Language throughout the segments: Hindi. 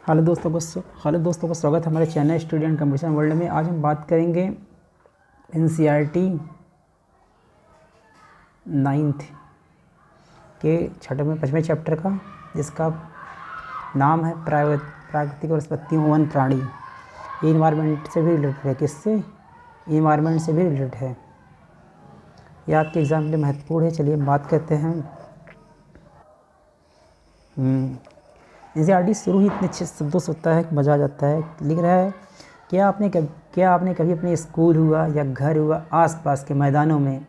हेलो दोस्तों को स्वागत है हमारे चैनल स्टूडेंट कंपटीशन वर्ल्ड में। आज हम बात करेंगे एनसीईआरटी 9th के छठे में 5वें चैप्टर का, जिसका नाम है प्राकृतिक वनस्पतियों वन प्राणी। ये इन्वायरमेंट से भी रिलेटेड है। किससे? इन्वायरमेंट से भी रिलेटेड है। ये आपके एग्ज़ाम के लिए महत्वपूर्ण है। चलिए बात करते हैं। एनसीईआरटी शुरू ही इतने अच्छे शब्दों से होता है कि मज़ा आ जाता है। लिख रहा है, क्या आपने कभी अपने स्कूल हुआ या घर हुआ आसपास के मैदानों में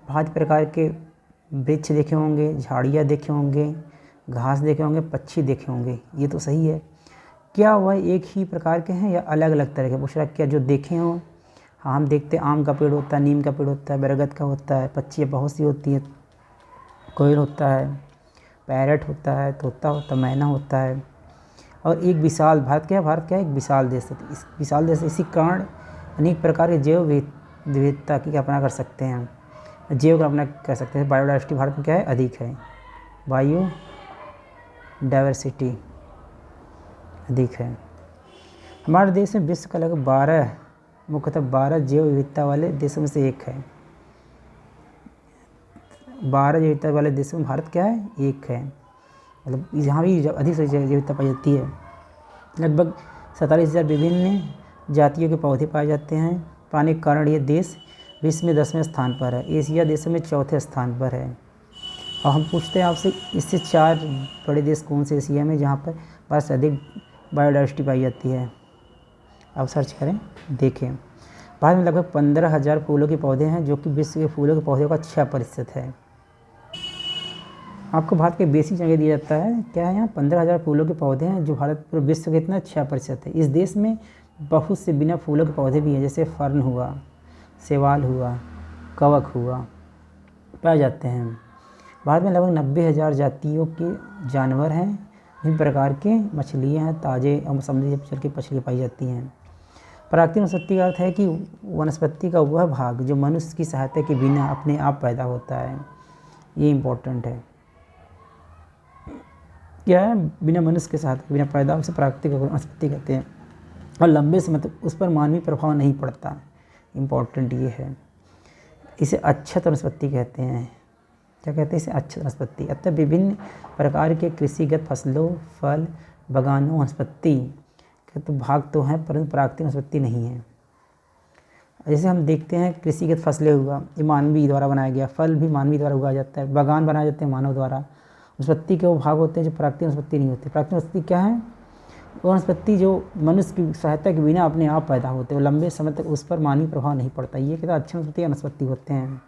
भांति प्रकार के वृक्ष देखे होंगे, झाड़ियाँ देखे होंगे, घास देखे होंगे, पक्षी देखे होंगे? ये तो सही है। क्या वह एक ही प्रकार के हैं या अलग अलग तरह के? पूछ रहा क्या जो देखे हों? हाँ, हम देखते हैं आम का पेड़ होता है, नीम का पेड़ होता है, बरगद का होता है, पक्षी बहुत सी होती है, कोयल होता है, पैरट होता है, तोता होता है, मैना होता है। और एक विशाल भारत क्या है? एक विशाल देश है। इस विशाल देश इसी कारण अनेक प्रकार के जैव विविधता की कल्पना कर सकते हैं। जैव कल्पना कर सकते हैं। बायोडाइवर्सिटी भारत में क्या है? अधिक है। बायो डाइवर्सिटी अधिक है। हमारे देश में विश्व का लगभग मुख्यतः 12 जैव विविधता वाले देशों में से एक है। 12 जैव विविधता वाले देशों में भारत क्या है? एक है। मतलब यहाँ भी अधिक से जैव विविधता पाई जाती है। लगभग 47,000 विभिन्न जातियों के पौधे पाए जाते हैं। पाने के कारण ये देश विश्व में 10वें स्थान पर है। एशिया देशों में 4थे स्थान पर है। और हम पूछते हैं आपसे, इससे 4 बड़े देश कौन से एशिया में जहाँ पर बस अधिक बायोडाइवर्सिटी पाई जाती है? आप सर्च करें, देखें। भारत में लगभग 15,000 फूलों के पौधे हैं, जो कि विश्व के फूलों के पौधों का 6% है। आपको भारत के बेसिक जगह दिया जाता है। क्या है यहाँ? 15,000 फूलों के पौधे हैं, जो भारत पूरे विश्व के इतना 6% है। इस देश में बहुत से बिना फूलों के पौधे भी हैं, जैसे फर्न हुआ, शैवाल हुआ, कवक हुआ, पाए जाते हैं। भारत में लगभग 90,000 जातियों के जानवर हैं। विभिन्न प्रकार के मछलियाँ हैं, ताजे और समुद्री जल की मछलियाँ पाई जाती हैं। प्राकृतिक वनस्पति का अर्थ है कि वनस्पति का वह भाग जो मनुष्य की सहायता के बिना अपने आप पैदा होता है। ये इम्पोर्टेंट है। क्या है? बिना मनुष्य के साथ बिना पैदा, उसे प्राकृतिक वनस्पति कहते हैं। और लंबे समय तक उस पर मानवीय प्रभाव नहीं पड़ता। इम्पोर्टेंट ये है। इसे अक्षत वनस्पति कहते हैं। क्या कहते हैं? इसे अक्षत वनस्पति। अतः विभिन्न प्रकार के कृषिगत फसलों, फल, बागानों, वनस्पति के तो भाग तो हैं, परंतु प्राकृतिक वनस्पति नहीं है। जैसे हम देखते हैं कृषिगत फसलें हुआ, ये मानवीय द्वारा बनाया गया। फल भी मानवीय द्वारा उगाया जाता है। बागान बनाए जाते हैं मानव द्वारा। वनस्पति के वो भाग होते हैं जो प्राकृतिक वनस्पति नहीं होते। प्राकृतिक वनस्पति क्या है? वो वनस्पति जो मनुष्य की सहायता के बिना अपने आप पैदा होते हैं, लंबे समय तक उस पर मानवीय प्रभाव नहीं पड़ता। ये कहते हैं अच्छे वनस्पति होते हैं।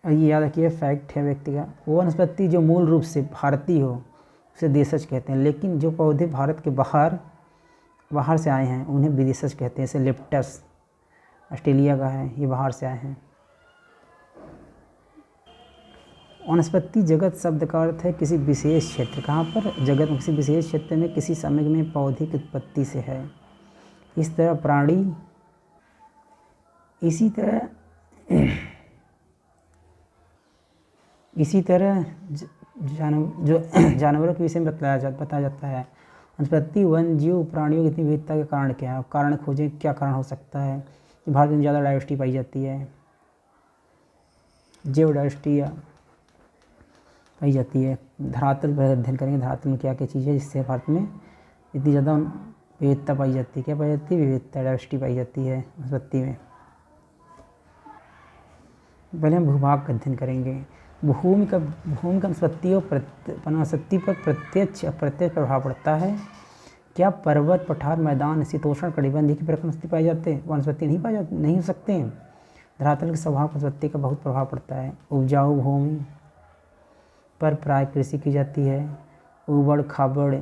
और ये याद रखिए, फैक्ट है व्यक्ति का। वो वनस्पति जो मूल रूप से भारतीय हो उसे देशज कहते हैं, लेकिन जो पौधे भारत के बाहर से आए हैं उन्हें विदेशज कहते हैं। जैसे लेप्टस ऑस्ट्रेलिया का है, ये बाहर से आए हैं। वनस्पति जगत शब्द का अर्थ है किसी विशेष क्षेत्र। कहाँ पर? जगत में किसी विशेष क्षेत्र में किसी समय में पौधे की उत्पत्ति से है। इस तरह प्राणी, इसी तरह जानवरों के विषय में बताया जाता है। वनस्पति, वन जीव, प्राणियों की इतनी विविधता के कारण क्या है? कारण खोजें, क्या कारण हो सकता है कि भारत में ज़्यादा डाइवर्सिटी पाई जाती है? जैव डाइवर्सिटी पाई जाती है। धरातल पर अध्ययन करेंगे, धरातल में क्या क्या चीज़ है जिससे भारत में इतनी ज़्यादा विविधता पाई जाती है। क्या पाई जाती है? विविधता, डाइवर्सिटी पाई जाती है वनस्पति में। पहले हम भूभाग का अध्ययन करेंगे। भूमि का वनस्पतियों वनस्पति पर प्रत्यक्ष अप्रत्यक्ष प्रभाव पड़ता है। क्या पर्वत, पठार, मैदान, शीतोष्ण कटिबंधीय की प्रकार वनस्पति पाई जाते हैं? वनस्पति नहीं हो सकते हैं। धरातल के स्वभाव वनस्पति का बहुत प्रभाव पड़ता है। उपजाऊ भूमि पर प्राय कृषि की जाती है। ऊबड़ खाबड़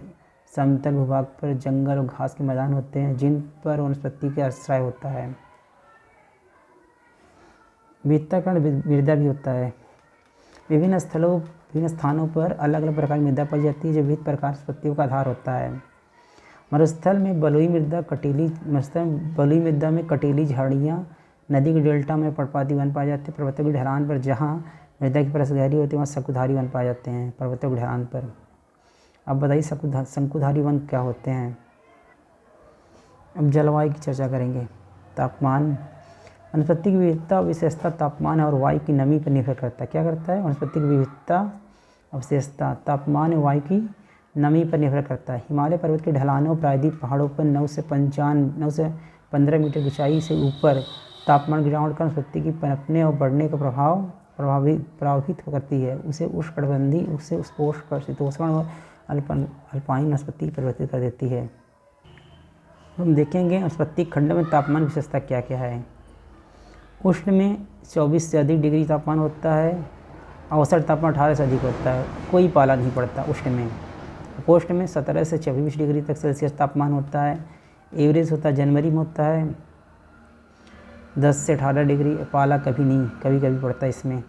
समतल भूभाग पर जंगल और घास के मैदान होते हैं, जिन पर वनस्पति का आश्रय होता है। विविधता का मृदा भी होता है। विभिन्न स्थानों पर अलग अलग प्रकार की मृदा पाई जाती है, जो विविध प्रकार वनस्पतियों का आधार होता है। मरुस्थल में बलुई मृदा में कटीली झाड़ियाँ, नदी के डेल्टा में पर्णपाती वन पाए जाते हैं। पर्वतों की ढलान पर जहाँ मृदा की परत गहरी होती है वहाँ शंकुधारी वन पाए जाते हैं। पर्वतों की ढलान पर अब बताइए शंकुधारी वन क्या होते हैं। अब जलवायु की चर्चा करेंगे। तापमान, वनस्पति की विविधता विशेषता तापमान और वायु की नमी पर निर्भर करता है। क्या करता है? वनस्पति की विविधता विशेषता तापमान और वायु की नमी पर निर्भर करता है। हिमालय पर्वत के ढलानों प्रायद्वीप पहाड़ों पर 9 से 15 मीटर ऊंचाई से ऊपर तापमान गिरावट का वनस्पति की पनपने और बढ़ने का प्रभावित करती है। उसे उष्णकटिबंधीय, उसे शीतोष्ण और अल्पाइन वनस्पति परिवर्तित कर देती है। हम देखेंगे वनस्पति खंड में तापमान विशेषता क्या क्या है। उष्ण में 24 से अधिक डिग्री तापमान होता है। औसत तापमान 18 से अधिक होता है। कोई पाला नहीं पड़ता उष्ण में। उपोष्ण में 17 से 26 डिग्री तक सेल्सियस तापमान होता है। एवरेज होता है जनवरी में होता है 10 से 18 डिग्री। पाला कभी नहीं, कभी कभी पड़ता है इसमें।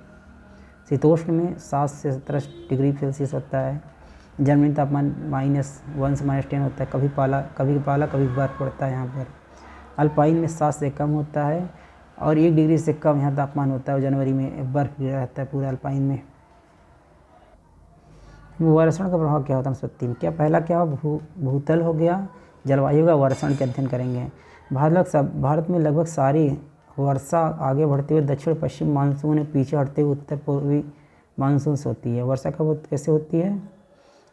शीतोष्ण में 7 से 17 डिग्री सेल्सियस होता है। जनवरी तापमान -1 से -10 होता है। कभी पाला कभी बर्फ पड़ता है यहाँ पर। अल्पाइन में 7 से कम होता है और 1 डिग्री से कम यहाँ तापमान होता है। जनवरी में बर्फ गिरा रहता है पूरा अल्पाइन में। वर्षण का प्रभाव क्या होता है वनस्पति में? क्या पहला क्या भूतल हो गया, जलवायु का वर्षण के अध्ययन करेंगे। भारत में लगभग सारी वर्षा आगे बढ़ते हुए दक्षिण पश्चिम मानसून, पीछे हटते हुए उत्तर पूर्वी मानसून से होती है। वर्षा कब कैसे होती है?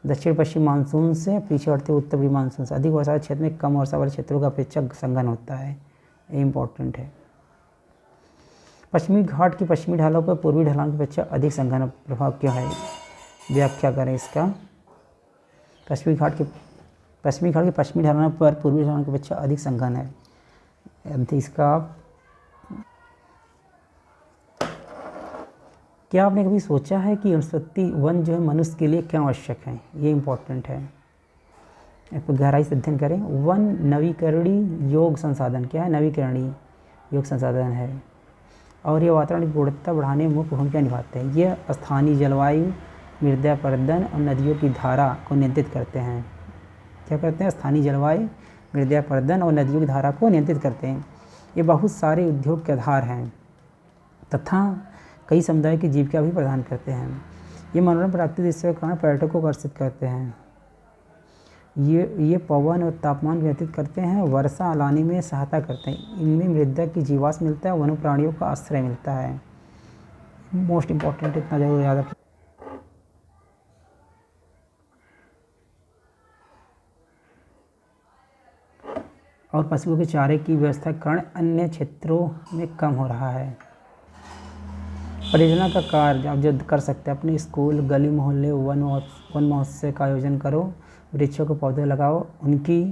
दक्षिण पश्चिम मानसून से, पीछे हटते हुए उत्तर पूर्वी मानसून से। अधिक वर्षा वाले क्षेत्र में कम वर्षा वाले क्षेत्रों का अपेक्षा संघन होता है। ये इम्पोर्टेंट है। पश्चिमी घाट की पश्चिमी ढालों पर पूर्वी ढलान की अपेक्षा अधिक संघन प्रभाव क्या है? व्याख्या करें इसका। पश्चिमी घाट की पश्चिमी ढलानों पर पूर्वी ढलान की अपेक्षा अधिक संघन है। इसका क्या आपने कभी सोचा है कि वनस्पति वन जो है मनुष्य के लिए क्या आवश्यक है? ये इम्पोर्टेंट है। गहराई से अध्ययन करें। वन नवीकरणीय योग संसाधन। क्या है? नवीकरणीय योग संसाधन है और ये वातावरण की गुणवत्ता बढ़ाने में मुख्य भूमिका निभाते हैं। ये स्थानीय जलवायु, मृदा अपरदन और नदियों की धारा को नियंत्रित करते हैं। क्या करते हैं? स्थानीय जलवायु, मृदा अपरदन और नदियों की धारा को नियंत्रित करते हैं। ये बहुत सारे उद्योग के आधार हैं तथा कई समुदाय की जीविका भी प्रदान करते हैं। ये मनोरम प्राकृतिक दृश्यों के कारण पर्यटकों को आकर्षित करते हैं। ये पवन और तापमान नियंत्रित करते हैं, वर्षा लाने में सहायता करते हैं। इनमें मृदा की जीवाश्म मिलता है, वन्य प्राणियों का आश्रय मिलता है। मोस्ट इम्पॉर्टेंट इतना जरूर याद रखें। और पशुओं के चारे की व्यवस्था के कारण अन्य क्षेत्रों में कम हो रहा है। परियोजना का कार्य आप जो कर सकते हैं, अपने स्कूल, गली मोहल्ले, वन महोत्सव का आयोजन करो, वृक्षों के पौधे लगाओ, उनकी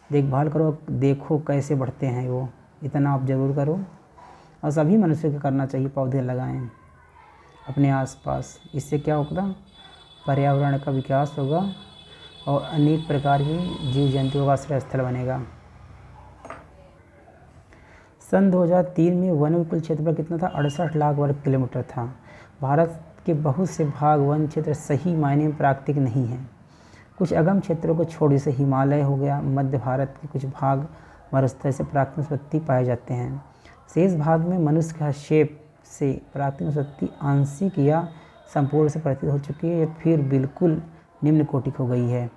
देखभाल करो, देखो कैसे बढ़ते हैं वो, इतना आप ज़रूर करो। और सभी मनुष्यों को करना चाहिए, पौधे लगाएं अपने आसपास। इससे क्या होगा? पर्यावरण का विकास होगा और अनेक प्रकार की जीव जंतुओं का आश्रय स्थल बनेगा। सन 2003 में वन कुल क्षेत्रफल कितना था? 68 लाख वर्ग किलोमीटर था। भारत के बहुत से भाग वन क्षेत्र सही मायने में प्राकृतिक नहीं हैं। कुछ अगम क्षेत्रों को छोड़, जैसे हिमालय हो गया, मध्य भारत के कुछ भाग मरुस्थल से प्राकृतिक वनस्पति पाए जाते हैं। शेष भाग में मनुष्य के हस्तक्षेप से प्राकृतिक वनस्पति आंशिक या संपूर्ण से परिवर्तित हो चुकी है या फिर बिल्कुल निम्न कोटि हो गई है।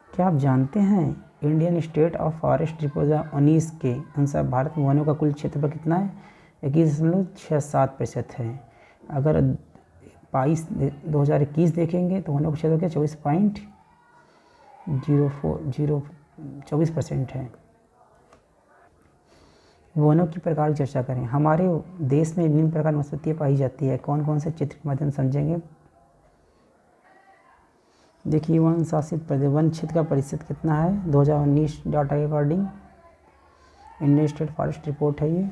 क्या आप जानते हैं Indian state of forest report 2019 के अनुसार भारत में वनों का कुल क्षेत्रफल कितना है? 21.67% है। अगर 2021 देखेंगे तो वनों का क्षेत्रफल क्या 24% है। वनों की प्रकार की चर्चा करें। हमारे देश में विभिन्न प्रकार की वनस्पतियाँ पाई जाती है। कौन कौन से चित्र के माध्यम समझेंगे? देखिए, वन शासित प्रदेश वन क्षेत्र का प्रतिशत कितना है 2019 डाटा के according. Indian state forest report है ये।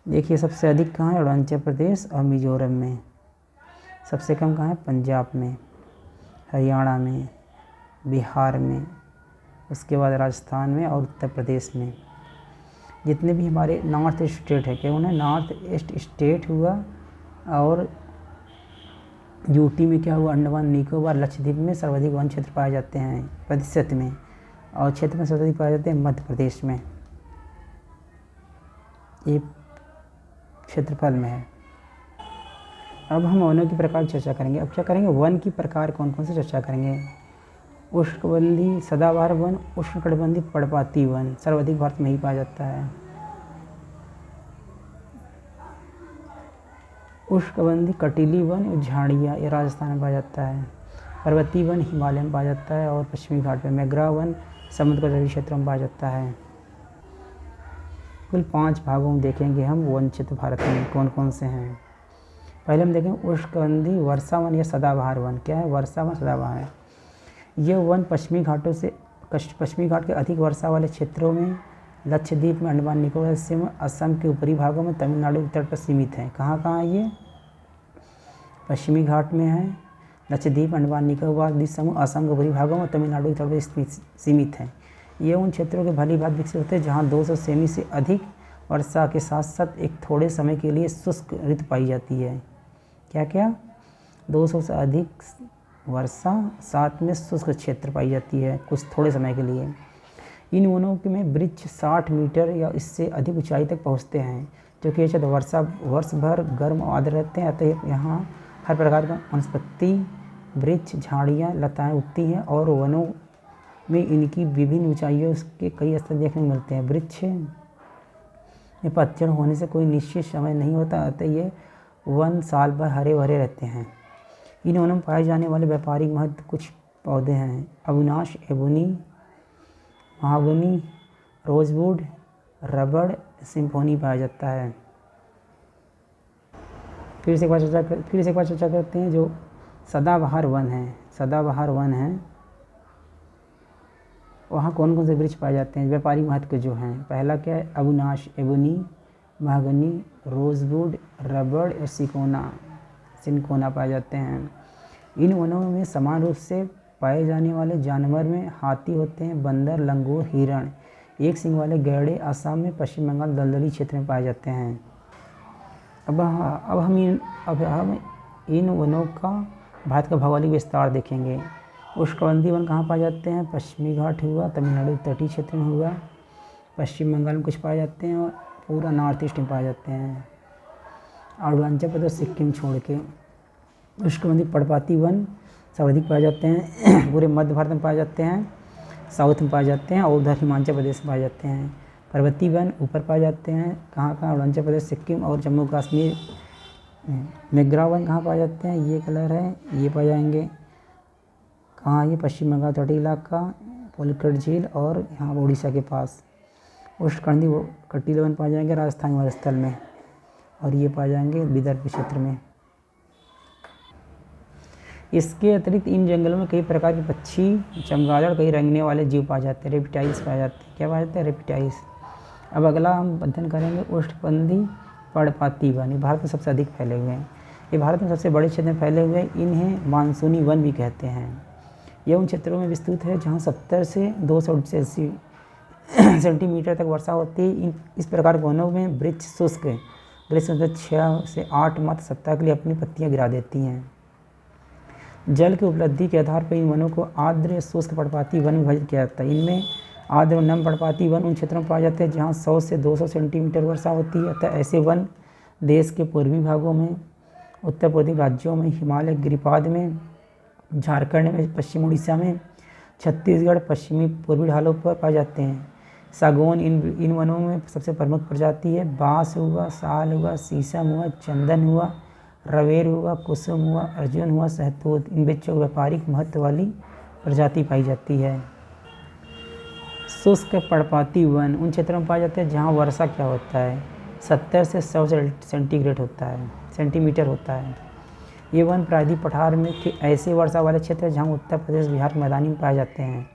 देखिए, सबसे अधिक कहाँ है? अरुणाचल प्रदेश और मिजोरम में। सबसे कम कहाँ है? पंजाब में, हरियाणा में, बिहार में, उसके बाद राजस्थान में और उत्तर प्रदेश में। जितने भी हमारे नॉर्थ ईस्ट स्टेट है, क्या उन्हें नॉर्थ ईस्ट स्टेट हुआ और यूटी में क्या हुआ? अंडमान निकोबार लक्षद्वीप में सर्वाधिक वन क्षेत्र पाए जाते हैं प्रतिशत में, और क्षेत्र में सर्वाधिक पाए जाते हैं मध्य प्रदेश में, ये क्षेत्रफल में है। अब हम वनों की प्रकार की चर्चा करेंगे। अब क्या करेंगे, वन की प्रकार कौन कौन से चर्चा करेंगे। उष्णकटिबंधीय सदाबहार वन, उष्णकटिबंधीय पर्णपाती वन सर्वाधिक भारत में ही पाया जाता है। उष्णकटिबंधीय कटीली वन झाड़ियाँ ये राजस्थान में पाया जाता है। पर्वतीय वन हिमालय में पाया जाता है और पश्चिमी घाट में। मैग्रा वन समुद्र के तटीय क्षेत्रों में पाया जाता है। कुल 5 भागों में देखेंगे हम वन क्षेत्र भारत में कौन कौन से हैं। पहले हम देखेंगे उष्णकटिबंधीय वर्षा वन या सदाबहार वन। क्या है, वर्षा वन सदाबहार है। ये वन पश्चिमी घाट के अधिक वर्षा वाले क्षेत्रों में, लक्षद्वीप में, अंडमान निकोबार में, असम के ऊपरी भागों में, तमिलनाडु के तट पर सीमित है। कहाँ कहाँ ये, पश्चिमी घाट में है, लक्षद्वीप, अंडमान निकोबार द्वीप समूह, असम के ऊपरी भागों में, तमिलनाडु के तट पर सीमित है। ये उन क्षेत्रों के भली भांति विकसित होते हैं जहाँ 200 सेमी से अधिक वर्षा के साथ साथ एक थोड़े समय के लिए शुष्क ऋतु पाई जाती है। क्या क्या, 200 से अधिक वर्षा, साथ में शुष्क क्षेत्र पाई जाती है कुछ थोड़े समय के लिए। इन वनों में वृक्ष 60 मीटर या इससे अधिक ऊंचाई तक पहुंचते हैं, जो कि ये वर्ष भर गर्म और आर्द्र रहते हैं। अतः यहाँ हर प्रकार का वनस्पति, वृक्ष, झाड़ियाँ, लताएँ उगती हैं और वनों में इनकी विभिन्न ऊंचाइयों के कई स्तर देखने को मिलते हैं। वृक्ष में पतझड़ होने से कोई निश्चित समय नहीं होता, अतः ये वन साल भर हरे भरे रहते हैं। इन वनों में पाए जाने वाले व्यापारिक महत्व कुछ पौधे हैं। अविनाश, एबोनी, महागनी, रोजवुड, रबड़, सिम्फोनी पाया जाता है। फिर से एक बार चर्चा करते हैं जो सदाबहार वन है। सदाबहार वन है, वहाँ कौन कौन से वृक्ष पाए जाते हैं व्यापारिक महत्व के जो हैं। पहला क्या है, अविनाश, एबोनी, महागनी, रोजवुड, रबड़ और सिनकोना पाए जाते हैं। इन वनों में समान रूप से पाए जाने वाले जानवर में हाथी होते हैं, बंदर, लंगूर, हिरण, एक सींग वाले गैंडे असम में, पश्चिम बंगाल दलदली क्षेत्र में पाए जाते हैं। अब हम इन वनों का भारत का भौगोलिक विस्तार देखेंगे। उष्णकटिबंधीय वन कहाँ पाए जाते हैं, पश्चिमी घाट हुआ, तमिलनाडु तटीय क्षेत्र में हुआ, पश्चिम बंगाल में कुछ पाए जाते हैं और पूरा नॉर्थ ईस्ट में पाए जाते हैं, अरुणाचल प्रदेश, सिक्किम छोड़ के। उष्णकटिबंधीय पर्णपाती वन सर्वाधिक पाए जाते हैं, पूरे मध्य भारत में पाए जाते हैं, साउथ में पाए जाते हैं और उधर हिमाचल प्रदेश में पाए जाते हैं। पर्वतीय वन ऊपर पाए जाते हैं, कहाँ कहाँ, अरुणाचल प्रदेश, सिक्किम और जम्मू कश्मीर। मैग्रा वन कहाँ पाए जाते हैं, ये कलर है, ये पाए जाएंगे कहाँ, ये पश्चिम बंगाल तटीय इलाका, पोलकट झील और यहाँ उड़ीसा के पास। उष्णकटिबंधीय कटीले वन पाए जाएंगे राजस्थान मरुस्थल में और ये पाए जाएंगे विदर्भ क्षेत्र में। इसके अतिरिक्त इन जंगलों में कई प्रकार के पक्षी, चमगादड़, कई रंगने वाले जीव पाए जाते हैं, रेप्टाइल्स पाए जाते हैं। क्या पाए जाते हैं, रेप्टाइल्स। अब अगला हम अध्ययन करेंगे उष्णकटिबंधीय पर्णपाती वन। ये भारत में सबसे अधिक फैले हुए हैं, ये भारत में सबसे बड़े क्षेत्र में फैले हुए हैं। इन्हें मानसूनी वन भी कहते हैं। ये उन क्षेत्रों में विस्तृत है जहाँ 70 से 200 सेंटीमीटर तक वर्षा होती है। इस प्रकार के वनों में वृक्ष शुष्क है, ग्रीष्म में 6 से 8 मात्र सप्ताह के लिए अपनी पत्तियां गिरा देती हैं। जल की उपलब्धि के आधार पर इन वनों को आर्द्र शुष्क पर्णपाती वन विभाजित किया जाता है। इनमें आर्द्र और नम पर्णपाती वन उन क्षेत्रों में पाए जाते हैं जहाँ 100 से 200 सेंटीमीटर वर्षा होती है। अतः ऐसे वन देश के पूर्वी भागों में, उत्तर पूर्वी राज्यों में, हिमालय गिरिपाद में, झारखंड में, पश्चिम उड़ीसा में, छत्तीसगढ़, पश्चिमी पूर्वी ढालों पर पाए जाते हैं। सागौन इन वनों में सबसे प्रमुख प्रजाति है। बांस हुआ, साल हुआ, शीशम हुआ, चंदन हुआ, रवेर हुआ, कुसुम हुआ, अर्जुन हुआ, सहतूत, इन वृक्षों की व्यापारिक महत्व वाली प्रजाति पाई जाती है। शुष्क पर्णपाती वन उन क्षेत्रों में पाए जाते हैं जहाँ वर्षा क्या होता है, 70 से 100 सेंटीमीटर होता है। ये वन प्रायद्वीप पठार में ऐसे वर्षा वाले क्षेत्र हैं जहाँ उत्तर प्रदेश, बिहार के मैदानी में पाए जाते हैं।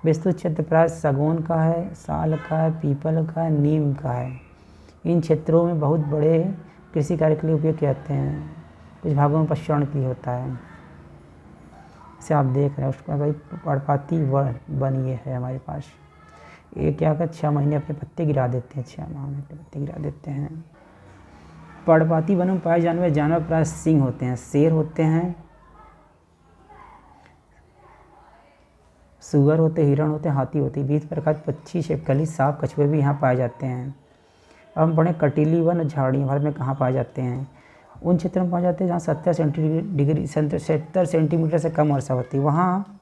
विस्तृत क्षेत्र प्राय सागौन का है, साल का है, पीपल का है, नीम का है। इन क्षेत्रों में बहुत बड़े कृषि कार्य के लिए उपयोग किए जाते हैं। कुछ भागों में पशुचारण के लिए होता है। इसे आप देख रहे हैं, उसका भाई पर्णपाती वन ये है हमारे पास। ये क्या कर 6 महीने अपने पत्ते गिरा देते हैं, 6 माह में अपने पत्ते गिरा देते हैं। पर्णपाती वनों में पाए जाने वाले जानवर प्राय सिंह होते हैं, शेर होते हैं, सुअर होते, हिरण होते, हाथी होते, 20 प्रकार के पक्षी, छिपकली, सांप, कछुए भी यहाँ पाए जाते हैं। अब हम पढ़ें कटीली वन और झाड़ियाँ भारत में कहाँ पाए जाते हैं। उन क्षेत्रों में पाए जाते हैं जहाँ 70 सेंटीमीटर से कम वर्षा होती है। वहाँ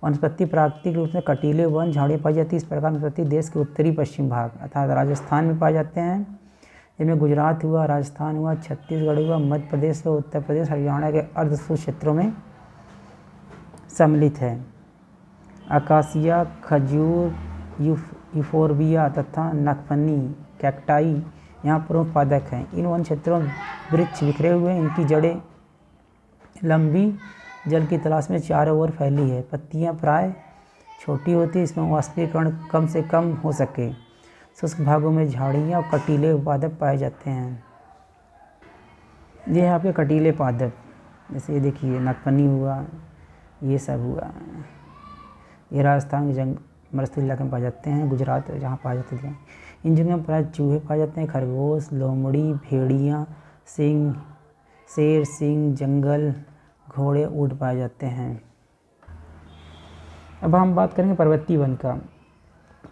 वनस्पति प्राकृतिक रूप से कटीले वन झाड़ियाँ पाई जाती है। इस प्रकार वनस्पति देश के उत्तरी पश्चिम भाग अर्थात राजस्थान में पाए जाते हैं, जिनमें गुजरात हुआ, राजस्थान हुआ, छत्तीसगढ़ हुआ, मध्य प्रदेश हुआ, उत्तर प्रदेश, हरियाणा के अर्धशुष्क क्षेत्रों में सम्मिलित है। अकासिया, खजूर, यूफोर्बिया तथा नागफनी कैक्टाई यहाँ प्रमुख पादप हैं। इन वन क्षेत्रों में वृक्ष बिखरे हुए हैं। इनकी जड़ें लंबी जल की तलाश में चारों ओर फैली है। पत्तियाँ प्राय छोटी होती है, इसमें वाष्पीकरण कम से कम हो सके। शुष्क भागों में झाड़ियाँ और कटीले पादप पाए जाते हैं। ये है आपके कटीले पादप, जैसे ये देखिए नागफनी हुआ, ये सब हुआ। ये राजस्थान के मरुस्थलीय इलाके में पाए जाते हैं, गुजरात जहाँ पाए जाते हैं। इन जगहों में प्राय चूहे पाए जाते हैं, खरगोश, लोमड़ी, भेड़िया, शेर, सिंह, जंगल घोड़े, ऊँट पाए जाते हैं। अब हम बात करेंगे पर्वतीय वन का।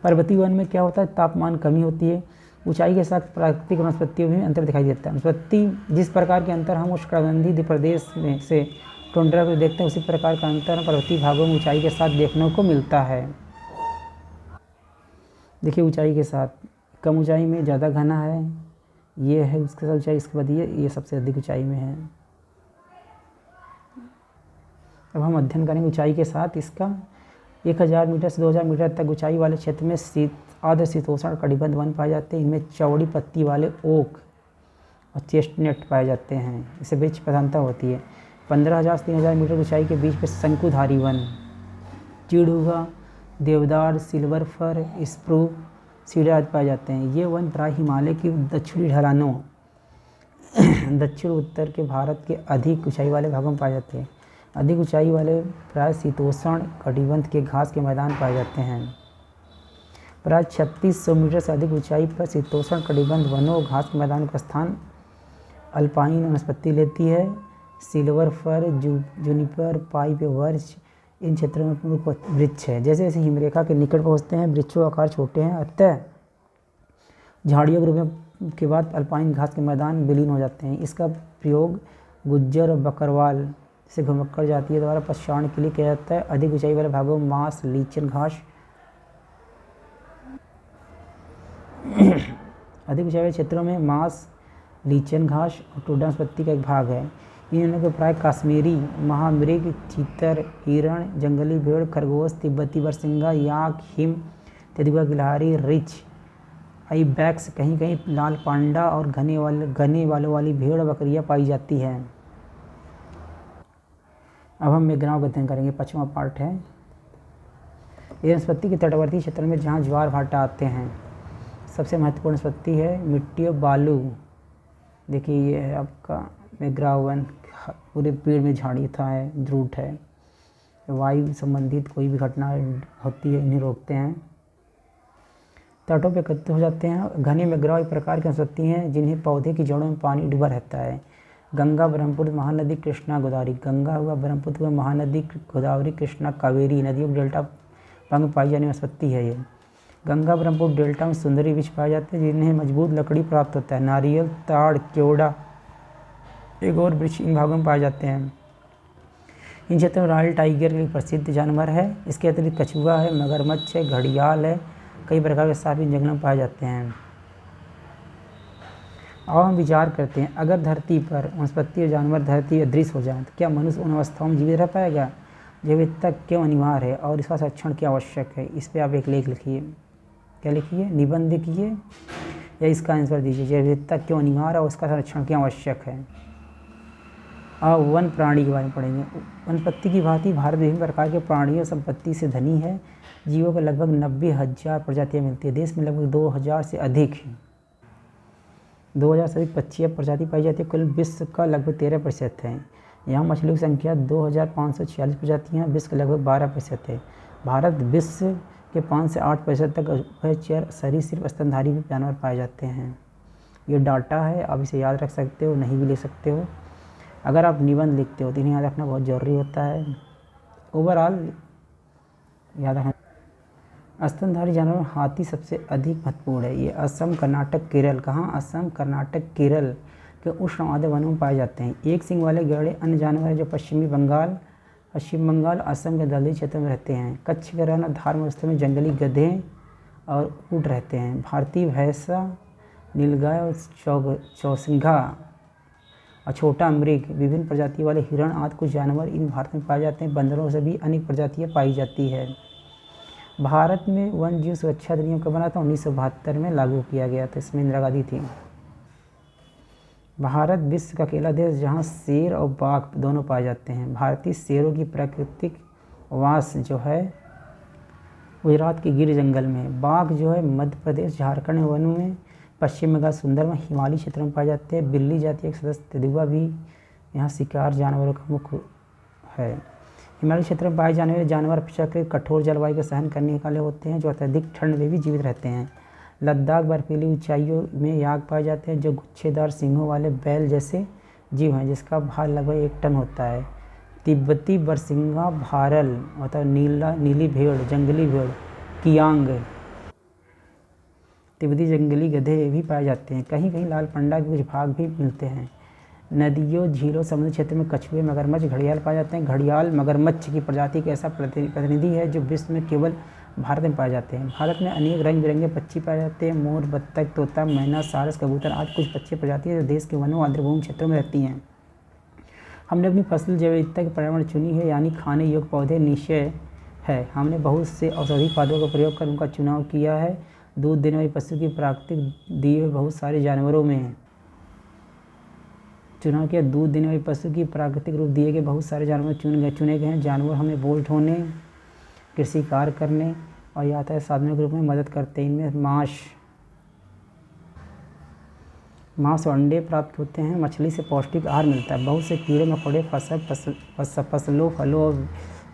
पर्वतीय वन में क्या होता है, तापमान कमी होती है। ऊंचाई के साथ प्राकृतिक वनस्पतियों में अंतर दिखाई देता है। वनस्पति जिस प्रकार के अंतर हम उष्णकटिबंधीय प्रदेश में से टुंड्रा को देखते हैं, उसी प्रकार का अंतर पर्वतीय भागों में ऊंचाई के साथ देखने को मिलता है। देखिए ऊंचाई के साथ, कम ऊंचाई में ज़्यादा घना है, ये है उसके साथ ऊंचाई, इसके बाद ये सबसे अधिक ऊंचाई में है। अब हम अध्ययन करेंगे ऊंचाई के साथ इसका। 1000 मीटर से 2000 मीटर तक ऊंचाई वाले क्षेत्र में आर्द्र शीतोष्ण कटिबंध वन पाए जाते हैं। इनमें चौड़ी पत्ती वाले ओक और चेस्टनट पाए जाते हैं। इससे वृक्ष प्रधानता होती है। 15000 से 3000 मीटर ऊंचाई के बीच में शंकुधारी वन, चीड़ हुआ, देवदार, सिल्वर फर, स्प्रूव, सीडर आदि पाए जाते हैं। ये वन प्राय हिमालय की दक्षिणी ढलानों दक्षिण उत्तर के भारत के अधिक ऊंचाई वाले भागों में पाए जाते हैं। अधिक ऊंचाई वाले प्राय शीतोष्ण कटिबंध के घास के मैदान पाए जाते हैं। प्राय 3600 मीटर से अधिक ऊंचाई पर शीतोष्ण कटिबंध वनों और घास के मैदान का स्थान अल्पाइन वनस्पति लेती है। सिल्वर फर, जूनिपर, पाइप वर्ष इन क्षेत्रों में प्रमुख वृक्ष है। जैसे जैसे हिमरेखा के निकट पहुँचते हैं, वृक्षों का आकार छोटे हैं, अतः झाड़ियों के रूप के बाद अल्पाइन घास के मैदान विलीन हो जाते हैं। इसका प्रयोग गुज्जर और बकरवाल से घुमक्कड़ जातीय द्वारा पछाड़ने के लिए किया जाता है। अधिक ऊंचाई वाले भागों में मांस, लीचन घास अधिक ऊंचाई वाले क्षेत्रों में मांस, लीचन घास और टोडा वनस्पति का एक भाग है। इन्होंने प्राय कश्मीरी महामृग, चीतर, हिरण, जंगली भेड़, खरगोश, तिब्बती बरसिंगा, याक, हिम, तेंदुआ, गिलहरी, रिछ, आइबैक्स, कहीं कहीं लाल पांडा और घने बालों वाली भेड़ और बकरियां पाई जाती हैं। अब हम मेघनाओं का अध्ययन करेंगे, 5वां पार्ट है। ये वनस्पति के तटवर्ती क्षेत्र में जहाँ ज्वार भाटा आते हैं। सबसे महत्वपूर्ण वनस्पति है मिट्टी और बालू। देखिए ये है आपका मेघराव वन, पूरे पेड़ में झाड़ी था है, ध्रुट है। वायु संबंधित कोई भी घटना होती है, इन्हें रोकते हैं। तटों पे एकत्रित हो जाते हैं। घने मेघराव एक प्रकार की वनस्पति हैं जिन्हें पौधे की जड़ों में पानी डूबा रहता है। गंगा, ब्रह्मपुत्र, महानदी, कृष्णा, गोदावरी। गंगा हुआ, ब्रह्मपुत्र हुआ, महानदी, गोदावरी, कृष्णा, कावेरी नदियों के डेल्टा भाग में पाई जाने वाली वनस्पति है ये। गंगा ब्रह्मपुत्र डेल्टा में सुंदरी वृक्ष पाए जाते हैं जिन्हें मजबूत लकड़ी प्राप्त होता है। नारियल, ताड़, केवड़ा एक और वृक्ष इन भागों में पाए जाते हैं। इन क्षेत्रों में रॉयल टाइगर एक प्रसिद्ध जानवर है। इसके अतिरिक्त कछुआ है, मगरमच्छ है, घड़ियाल है, कई प्रकार के सांप इन जंगलों में पाए जाते हैं। अब हम विचार करते हैं, अगर धरती पर वनस्पति और जानवर धरती अदृश्य हो जाए तो क्या मनुष्य उन अवस्थाओं में जीवित रह पाएगा? जैविकता क्यों अनिवार्य है और इसका संरक्षण क्या आवश्यक है? इस पर आप एक लेख लिखिए। क्या लिखिए? निबंध लिखिए या इसका आंसर दीजिए। जैविकता क्यों अनिवार्य है और इसका संरक्षण क्यों आवश्यक है? अब वन प्राणी के बारे में पढ़ेंगे। वनस्पति की भांति भारत विभिन्न प्रकार के प्राणियों संपत्ति से धनी है। जीवों को लगभग 90,000 प्रजातियाँ मिलती है। देश में लगभग 2000 से अधिक पक्षी प्रजाति पाई जाती है। कुल विश्व का लगभग 13% है। यहाँ मछलियों की संख्या 2546 प्रजातियाँ, विश्व का लगभग 12% है। भारत विश्व के 5 से 8% तक उभयचर सरीसृप स्तनधारी भी जानवर पाए जाते हैं। ये डाटा है, आप इसे याद रख सकते हो, नहीं भी ले सकते हो। अगर आप निबंध लिखते हो तो इन्हें याद रखना बहुत ज़रूरी होता है। ओवरऑल याद रखना। स्तनधारी जानवर में हाथी सबसे अधिक महत्वपूर्ण है। ये असम, कर्नाटक, केरल, कहाँ? असम, कर्नाटक, केरल के उष्ण आर्द्र वनों में पाए जाते हैं। एक सींग वाले गैंडे अन्य जानवर हैं जो पश्चिम बंगाल असम के दलदली क्षेत्रों में रहते हैं। कच्छ के रण और धार मरुस्थल में जंगली गधे और ऊँट रहते हैं। भारतीय भैंसा, नीलगाय और चौसिंघा और छोटा मृग, विभिन्न प्रजातियों वाले हिरण आदि कुछ जानवर इन भारत में पाए जाते हैं। बंदरों से भी अनेक प्रजातियाँ पाई जाती है। भारत में वन्य जीव सुरक्षा अधिनियम कब बना था? 1972 में लागू किया गया था। इसमें इंदिरा गांधी थी। भारत विश्व का अकेला देश जहाँ शेर और बाघ दोनों पाए जाते हैं। भारतीय शेरों की प्राकृतिक वास जो है गुजरात के गिर जंगल में, बाघ जो है मध्य प्रदेश झारखंड वनों में, पश्चिम बंगाल सुंदरवन हिमालयी क्षेत्रों में पाए जाते हैं। बिल्ली जाति एक सदस्य तेंदुआ भी यहाँ शिकार जानवरों का मुख्य है। हिमालयी क्षेत्र में पाए जाने वाले जानवर अपेक्षाकृत कठोर जलवायु का सहन करने वाले होते हैं जो अत्यधिक ठंड में भी जीवित रहते हैं। लद्दाख बर्फीली ऊंचाइयों में याक पाए जाते हैं जो गुच्छेदार सींगों वाले बैल जैसे जीव हैं जिसका भार लगभग 1 टन होता है। तिब्बती बरसिंगा भारल मतलब नीली भेड़, जंगली भेड़, कियांग, तिब्बती जंगली गधे भी पाए जाते हैं। कहीं कहीं लाल पंडा के कुछ भाग भी मिलते हैं। नदियों, झीलों, समुद्री क्षेत्र में कछुए, मगरमच्छ, घड़ियाल पाए जाते हैं। घड़ियाल मगरमच्छ की प्रजाति का ऐसा प्रतिनिधि है जो विश्व में केवल भारत में पाए जाते हैं। भारत में अनेक रंग बिरंगे पक्षी पाए जाते हैं। मोर, बत्तख, तोता, मैना, सारस, कबूतर आदि कुछ पक्षी प्रजातियाँ जो देश के वनों आर्द्रभूमि क्षेत्रों में रहती हैं। हमने अपनी फसल जैव विविधता के पर्यावरण चुनी है, यानी खाने योग्य पौधे निश्चय है। हमने बहुत से औषधि पादपों का प्रयोग कर उनका चुनाव किया है। दूध देने वाले पशु की प्राकृतिक दिए हुए बहुत सारे जानवरों में चुनाव किया। दूध देने वाले पशु की प्राकृतिक रूप दिए गए बहुत सारे जानवर चुने गए हैं। जानवर हमें बोझ ढोने, कृषि कार्य करने और यातायात साधनों के रूप में मदद करते हैं। इनमें मांस और अंडे प्राप्त होते हैं। मछली से पौष्टिक आहार मिलता है। बहुत से कीड़े मकोड़े फसलों, फलों और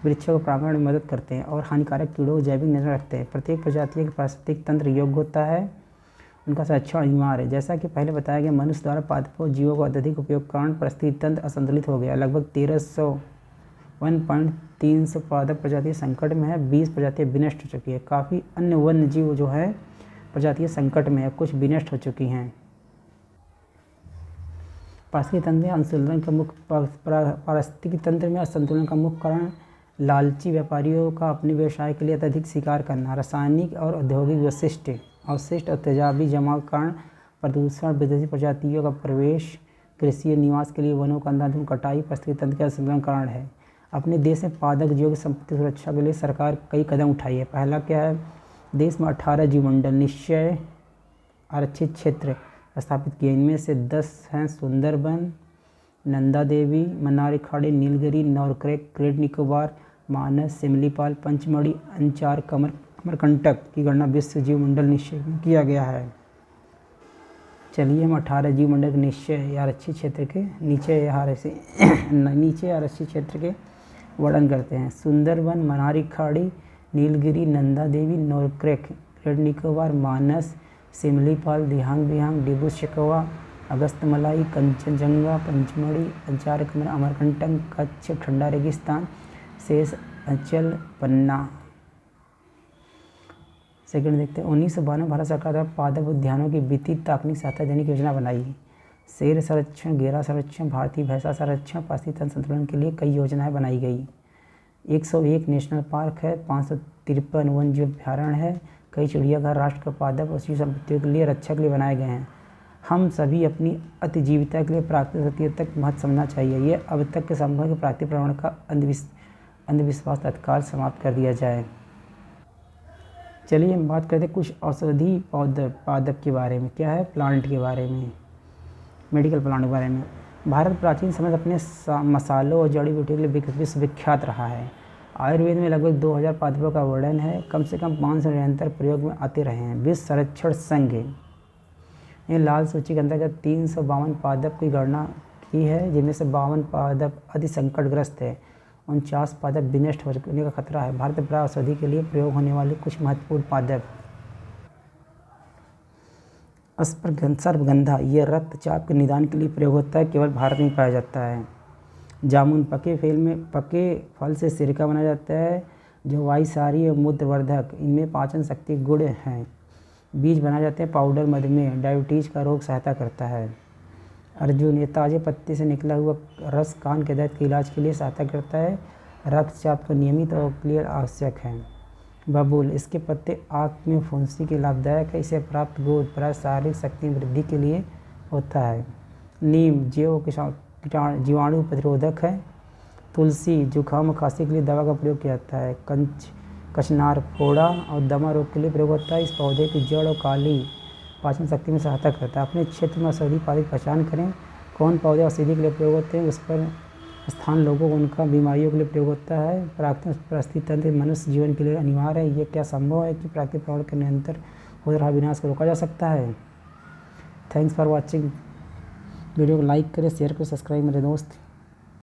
वृक्षों को प्रांगण में मदद करते हैं और हानिकारक कीड़ों को जैविक नियंत्रण रखते हैं। प्रत्येक प्रजाति का पारिस्थितिक तंत्र योग्य होता है, उनका संरक्षण अनिवार्य है। जैसा कि पहले बताया गया, मनुष्य द्वारा पादपों जीवों का अत्यधिक उपयोग के कारण पारिस्थितिक तंत्र असंतुलित हो गया। लगभग 1.300 पादप प्रजातियाँ संकट में है। 20 प्रजातियाँ विनष्ट हो चुकी है। काफ़ी अन्य वन्य जीव जो है प्रजातियाँ संकट में है, कुछ विनष्ट हो चुकी हैं। पारिस्थितिक तंत्र में असंतुलन का मुख्य कारण लालची व्यापारियों का अपने व्यवसाय के लिए अत्यधिक शिकार करना, रासायनिक और औद्योगिक अवशिष्ट और तेजाबी जमाव के कारण प्रदूषण, विदेशी प्रजातियों का प्रवेश, कृषि निवास के लिए वनों का अंधाधुंध कटाई पारिस्थितिक तंत्र के असंतुलन कारण है। अपने देश में पादप जीवों की संपत्ति सुरक्षा के लिए सरकार कई कदम उठाई है। पहला क्या है? देश में 18 जीवमंडल निश्चय आरक्षित क्षेत्र स्थापित किए। इनमें से 10 हैं सुंदरबन, नंदा देवी, मन्नार खाड़ी, नीलगिरी, नौरक्रैक, ग्रेट निकोबार, मानस, सिमलीपाल, पंचमढ़ी, अंचार, अमरकंटक की गणना विश्व जीवमंडल निश्चय में किया गया है। चलिए हम 18 जीवमंडल के निश्चय या आरक्षित क्षेत्र के नीचे आरक्षित क्षेत्र के वर्णन करते हैं। सुंदरबन, मन्नार खाड़ी, नीलगिरी, नंदा देवी, नौरक्रैक, ग्रेट निकोबार, मानस, सिमलीपाल, दिहांग बिहांग, डिब्रू सैखोवा, अगस्तमलाई, कंचनजंगा, पंचमढ़ी, अंचार, अमरकंटक, कच्छ, ठंडा रेगिस्तान, शेष अंचल, पन्ना। सेकंड देखते हैं। 1992 में भारत सरकार द्वारा पादप उद्यानों की वित्तीय तकनीक सहायता देने की योजना बनाई। शेर संरक्षण, गेरा संरक्षण, भारतीय भैंसा संरक्षण, पारिस्थितिक तंत्र संतुलन के लिए कई योजनाएं बनाई गई। 101 नेशनल पार्क है, 553 वन जीव अभ्यारण्य है, कई चिड़ियाघर राष्ट्र के पादप और जीव संपत्तियों के लिए रक्षा के लिए बनाए गए हैं। हम सभी अपनी अतिजीविता के लिए प्राकृतिक सत्य तक महत्व समझना चाहिए। ये अब तक के संभव के प्राकृतिक पर्यावरण का अंधविश्वास तत्काल समाप्त कर दिया जाए। चलिए हम बात करते हैं कुछ औषधि पादप के बारे में। क्या है? प्लांट के बारे में, मेडिकल प्लांट के बारे में। भारत प्राचीन समय से अपने मसालों और जड़ी बूटियों के लिए विश्वविख्यात रहा है। आयुर्वेद में लगभग 2000 पादपों का वर्णन है। कम से कम 500 निरंतर प्रयोग में आते रहे हैं। विश्व संरक्षण संघ ने लाल सूची के अंतर्गत 352 पादप की गणना की है, जिनमें से 52 पादप अति संकटग्रस्त है। 49 पादप विनष्ट होने का खतरा है। भारत में औषधि के लिए प्रयोग होने वाले कुछ महत्वपूर्ण पादप: सर्पगंधा, यह रक्तचाप के निदान के लिए प्रयोग होता है, केवल भारत में पाया जाता है। जामुन, पके फल से सिरका बनाया जाता है जो वायुसारी और मूत्रवर्धक, इनमें पाचन शक्ति गुण हैं। बीज बनाए जाते हैं। पाउडर, मधुमेह, डायबिटीज का रोग सहायता करता है। अर्जुन, ये ताज़े पत्ते से निकला हुआ रस कान के दर्द के इलाज के लिए सहायता करता है। रक्तचाप को नियमित और क्लियर आवश्यक है। बबूल, इसके पत्ते आँख में फुंसी के लाभदायक है। इसे प्राप्त गोद प्राय शारीरिक शक्ति वृद्धि के लिए होता है। नीम जीवाणु प्रतिरोधक है। तुलसी जुकाम और खांसी के लिए दवा का प्रयोग किया जाता है। कचनार फोड़ा और दमा रोग के लिए प्रयोग होता है। इस पौधे की जड़ और काली पाचन शक्ति में सहायता करता है। अपने क्षेत्र में औषधि पादप की पहचान करें। कौन पौधे औषधि के लिए प्रयोग होते हैं, उस पर स्थान लोगों को उनका बीमारियों के लिए प्रयोग होता है। प्राकृतिक परिस्थिति तंत्र मनुष्य जीवन के लिए अनिवार्य है। ये क्या संभव है कि प्राकृतिक प्रभाव के निरंतर हो रहा विनाश को रोका जा सकता है? Thanks for watching. वीडियो को लाइक करें, शेयर करें, सब्सक्राइब मेरे दोस्त।